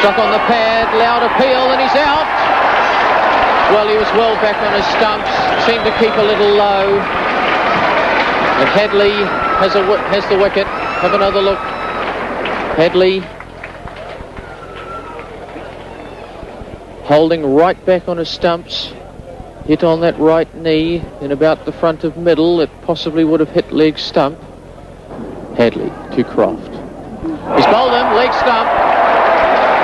Struck on the pad, loud appeal, and he's out. Well, he was well back on his stumps, seemed to keep a little low. And Hadley has the wicket. Have another look. Hadley holding right back on his stumps. Hit on that right knee in about the front of middle. It possibly would have hit leg stump. Hadley to Croft. He's bowled him, leg stump.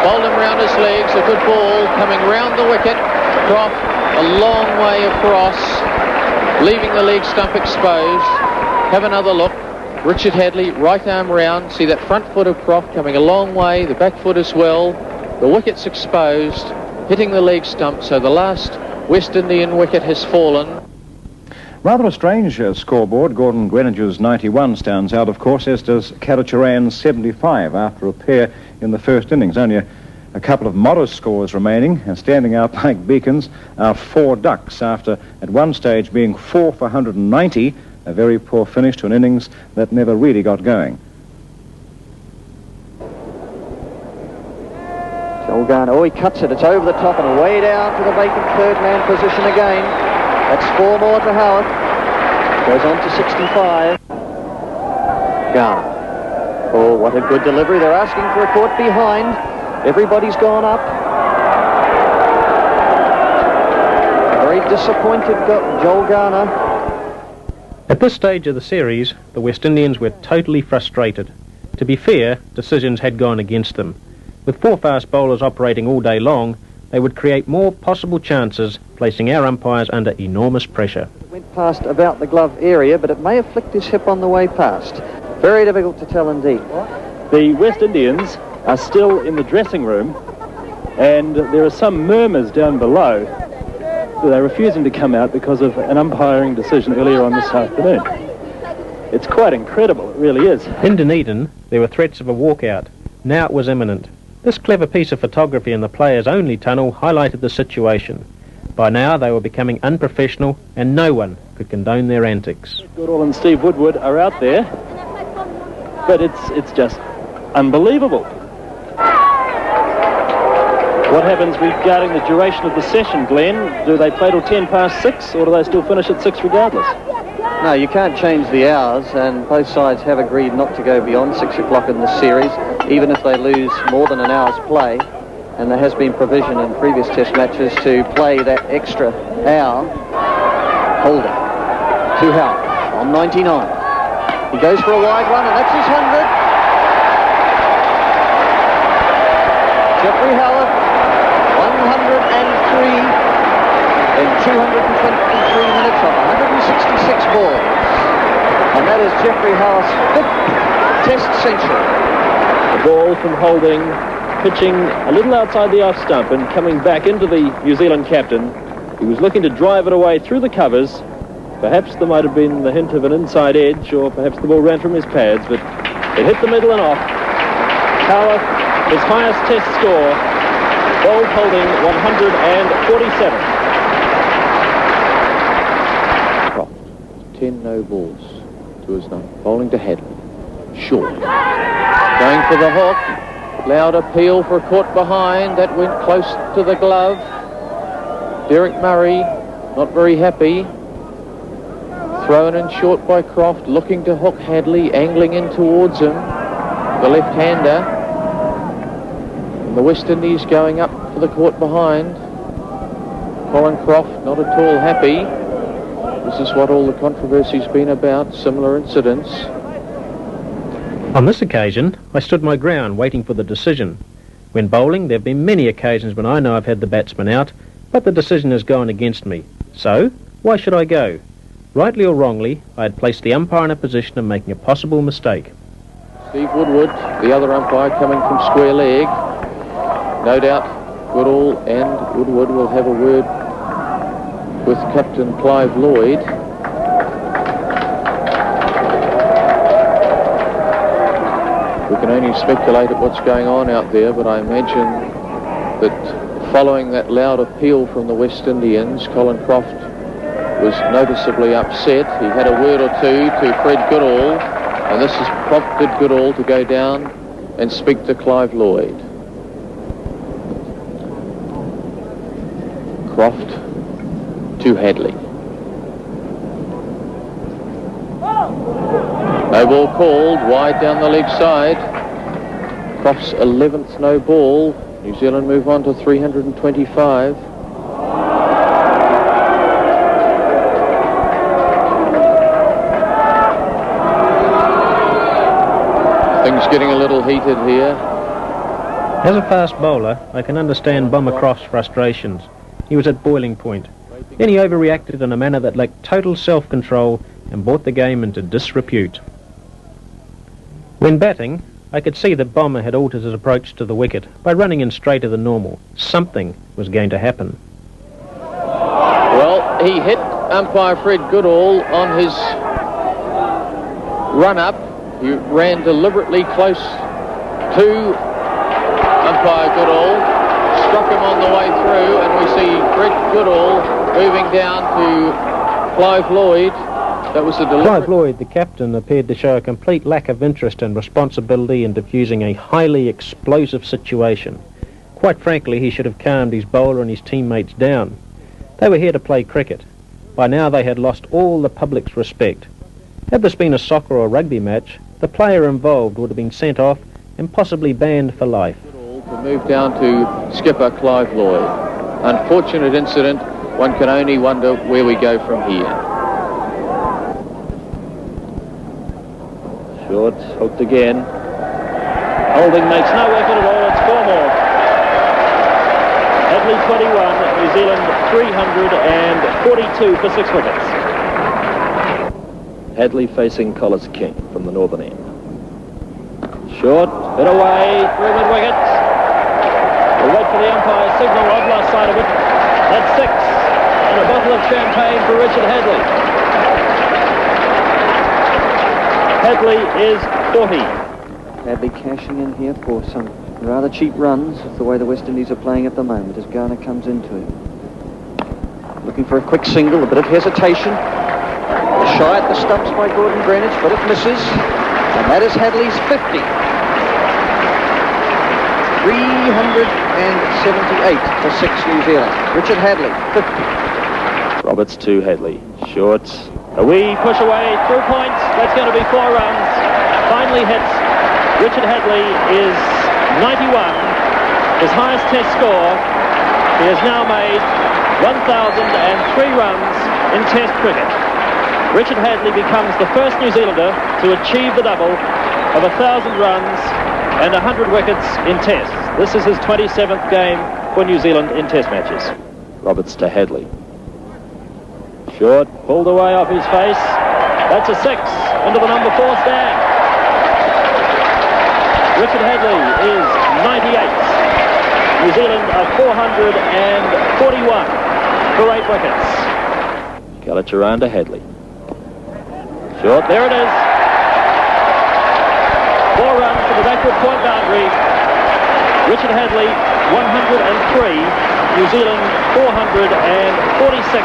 Bowled him round his legs. A good ball coming round the wicket. Croft a long way across, leaving the leg stump exposed. Have another look. Richard Hadley, right arm round. See that front foot of Croft coming a long way, the back foot as well. The wicket's exposed, hitting the leg stump, so the last West Indian wicket has fallen. Rather a strange scoreboard. Gordon Greenidge's 91 stands out, of course, as does Karacharan's 75 after a pair in the first innings. Only a couple of modest scores remaining, and standing out like beacons are 4 ducks after at one stage being 4 for 190, a very poor finish to an innings that never really got going. Joel Garner, oh, he cuts it, it's over the top and away down to the vacant third man position again. That's 4 more to Howard. Goes on to 65. Garner. Oh, what a good delivery. They're asking for a caught behind. Everybody's gone up. Very disappointed Joel Garner. At this stage of the series, the West Indians were totally frustrated. To be fair, decisions had gone against them. With 4 fast bowlers operating all day long, they would create more possible chances, placing our umpires under enormous pressure. It went past about the glove area, but it may have flicked his hip on the way past. Very difficult to tell indeed. The West Indians are still in the dressing room, and there are some murmurs down below. They're refusing to come out because of an umpiring decision earlier on this afternoon. It's quite incredible, it really is. In Dunedin, there were threats of a walkout. Now it was imminent. This clever piece of photography in the players-only tunnel highlighted the situation. By now they were becoming unprofessional, and no one could condone their antics. Goodall and Steve Woodward are out there, but it's just unbelievable. What happens regarding the duration of the session, Glenn? Do they play till 10 past 6, or do they still finish at 6 regardless? No, you can't change the hours, and both sides have agreed not to go beyond 6 o'clock in this series, even if they lose more than an hour's play. And there has been provision in previous test matches to play that extra hour. Holder to Howard on 99. He goes for a wide run, and that's his 100. Jeffrey Howard, 103 in 223 minutes of 166 balls. And that is Jeffrey Howard's 5th test century. The ball from Holding, pitching a little outside the off stump and coming back into the New Zealand captain. He was looking to drive it away through the covers. Perhaps there might have been the hint of an inside edge, or perhaps the ball ran from his pads, but it hit the middle and off. Howard, his highest test score, bowled Holding 147. 10 no balls to his name. Bowling to Hadley. Short. Going for the hook. Loud appeal for a caught behind. That went close to the glove. Derek Murray, not very happy. Thrown in short by Croft, looking to hook Hadley, angling in towards him. The left-hander. And the West Indies going up for the caught behind. Colin Croft not at all happy. This is what all the controversy's been about, similar incidents. On this occasion, I stood my ground waiting for the decision. When bowling, there have been many occasions when I know I've had the batsman out, but the decision has gone against me. So, why should I go? Rightly or wrongly, I had placed the umpire in a position of making a possible mistake. Steve Woodward, the other umpire, coming from square leg. No doubt Goodall and Woodward will have a word with Captain Clive Lloyd. We can only speculate at what's going on out there, but I imagine that following that loud appeal from the West Indians, Colin Croft was noticeably upset. He had a word or two to Fred Goodall, and this has prompted Goodall to go down and speak to Clive Lloyd. Croft to Hadley. No ball called, wide down the leg side. Croft's 11th no ball. New Zealand move on to 325. Things getting a little heated here. As a fast bowler, I can understand Bomber Croft's frustrations. He was at boiling point. Then he overreacted in a manner that lacked total self-control and brought the game into disrepute. When batting, I could see that Bomber had altered his approach to the wicket by running in straighter than normal. Something was going to happen. Well, he hit umpire Fred Goodall on his run-up. He ran deliberately close to umpire Goodall, struck him on the way through, and we see Fred Goodall moving down to Clive Lloyd. That was a deliberate... Clive Lloyd, the captain, appeared to show a complete lack of interest and responsibility in diffusing a highly explosive situation. Quite frankly, he should have calmed his bowler and his teammates down. They were here to play cricket. By now they had lost all the public's respect. Had this been a soccer or rugby match, the player involved would have been sent off and possibly banned for life. To move down to skipper Clive Lloyd. Unfortunate incident. One can only wonder where we go from here. Short, hooked again. Holding makes no effort at all. It's 4 more. Hadley 21, New Zealand 342 for 6 wickets. Hadley facing Collis King from the northern end. Short, hit away, through mid-wicket. We'll wait for the umpire's signal. I've lost sight of it. That's 6. And a bottle of champagne for Richard Hadley. Hadley is 40. Hadley cashing in here for some rather cheap runs. It's the way the West Indies are playing at the moment as Garner comes into it. Looking for a quick single, a bit of hesitation. Shy at the stumps by Gordon Greenwich, but it misses. And that is Hadley's 50. 378 for 6 New Zealand. Richard Hadley, 50. Roberts to Hadley. Short. A wee push away through points. That's going to be 4 runs. Finally hits. Richard Hadley is 91. His highest test score. He has now made 1,003 runs in test cricket. Richard Hadley becomes the first New Zealander to achieve the double of 1,000 runs and 100 wickets in tests. This is his 27th game for New Zealand in test matches. Roberts to Hadley. Short, pulled away off his face. That's a 6 into the number 4 stand. Richard Hadley is 98. New Zealand are 441 for 8 wickets. Kalacharran to Hadley. Short, there it is. 4 runs to the backward point boundary. Richard Hadley, 103. New Zealand, 446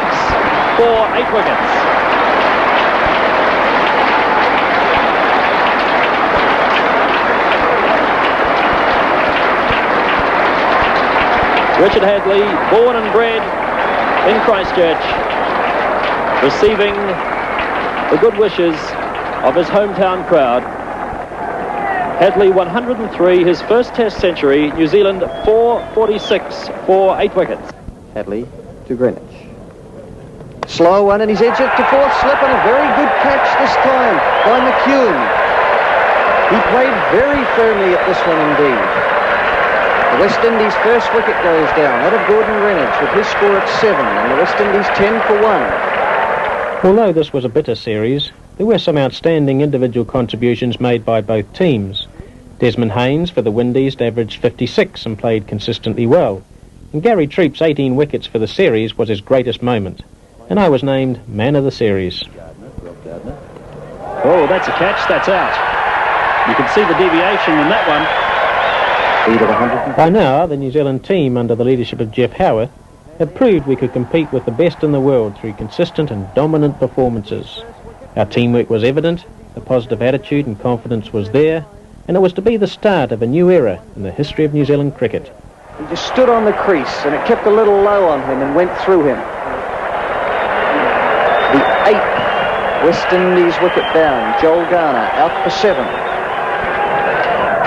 for 8 wickets. Richard Hadley, born and bred in Christchurch, receiving the good wishes of his hometown crowd. Hadley 103, his first test century. New Zealand 446 for 8 wickets. Hadley to Greenwich. Slow one, and he's edged it to 4th slip, and a very good catch this time by McEwen. He played very firmly at this one indeed. The West Indies' first wicket goes down, that of Gordon Greenwich, with his score at 7, and the West Indies 10 for 1. Although this was a bitter series, there were some outstanding individual contributions made by both teams. Desmond Haynes for the Windies averaged 56 and played consistently well. And Gary Treep's 18 wickets for the series was his greatest moment. And I was named Man of the Series. Oh, that's a catch. That's out. You can see the deviation in that one. By now, the New Zealand team, under the leadership of Jeff Howarth, had proved we could compete with the best in the world through consistent and dominant performances. Our teamwork was evident, the positive attitude and confidence was there, and it was to be the start of a new era in the history of New Zealand cricket. He just stood on the crease, and it kept a little low on him and went through him. The 8th West Indies wicket down. Joel Garner out for 7.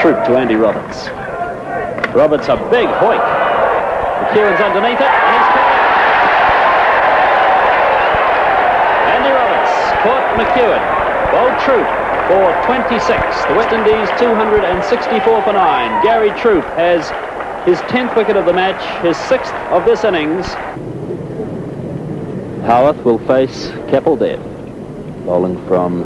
Troop to Andy Roberts. Roberts a big hoik. McEwen's underneath it, and he's caught it. Andy Roberts caught McEwen. Bold Troop for 26. The West Indies 264 for 9. Gary Troop has his 10th wicket of the match, his 6th of this innings. Howarth will face Keppel Dead, bowling from